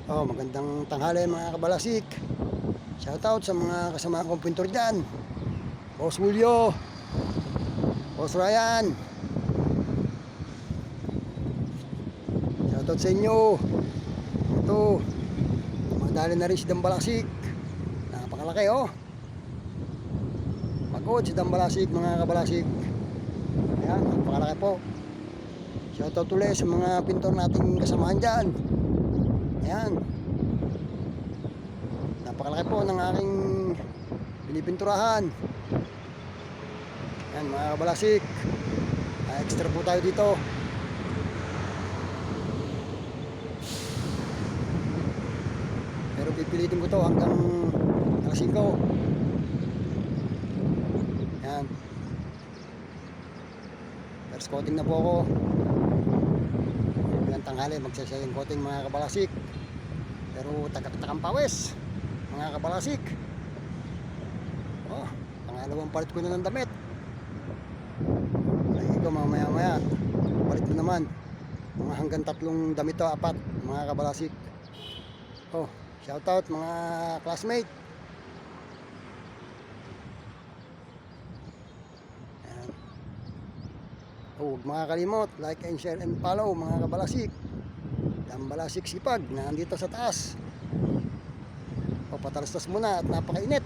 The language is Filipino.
Magandang tanghali mga kabalasik. Shoutout sa mga kasama kong pintor dyan. Boss Julio, Boss Ryan. Shoutout sa inyo. Ito, madali na rin si Dambalasik. Napakalaki Pagod si Dambalasik mga kabalasik. Ayan, napakalaki po. Shoutout ulit sa mga pintor nating kasamahan dyan. Ayan, napakalaki po ng aking pinipinturahan. Ayan mga kabalasik, extra po tayo dito. Pero pipilitin ko to hanggang alas 5. Ayan, first coating na po ako. Bilang tanghali magsasayang coating mga kabalasik. Pero takak-takang pawis mga kabalasik. Pangalawang palit ko na ng damit. Ay ito mamaya palit mo naman mga hanggang 3 damit to, 4 mga kabalasik. Shoutout mga classmate. Ayan. Huwag makakalimot like and share and follow mga kabalasik. Dambalasik Sipag na nandito sa taas. Patalastas muna at napakainit.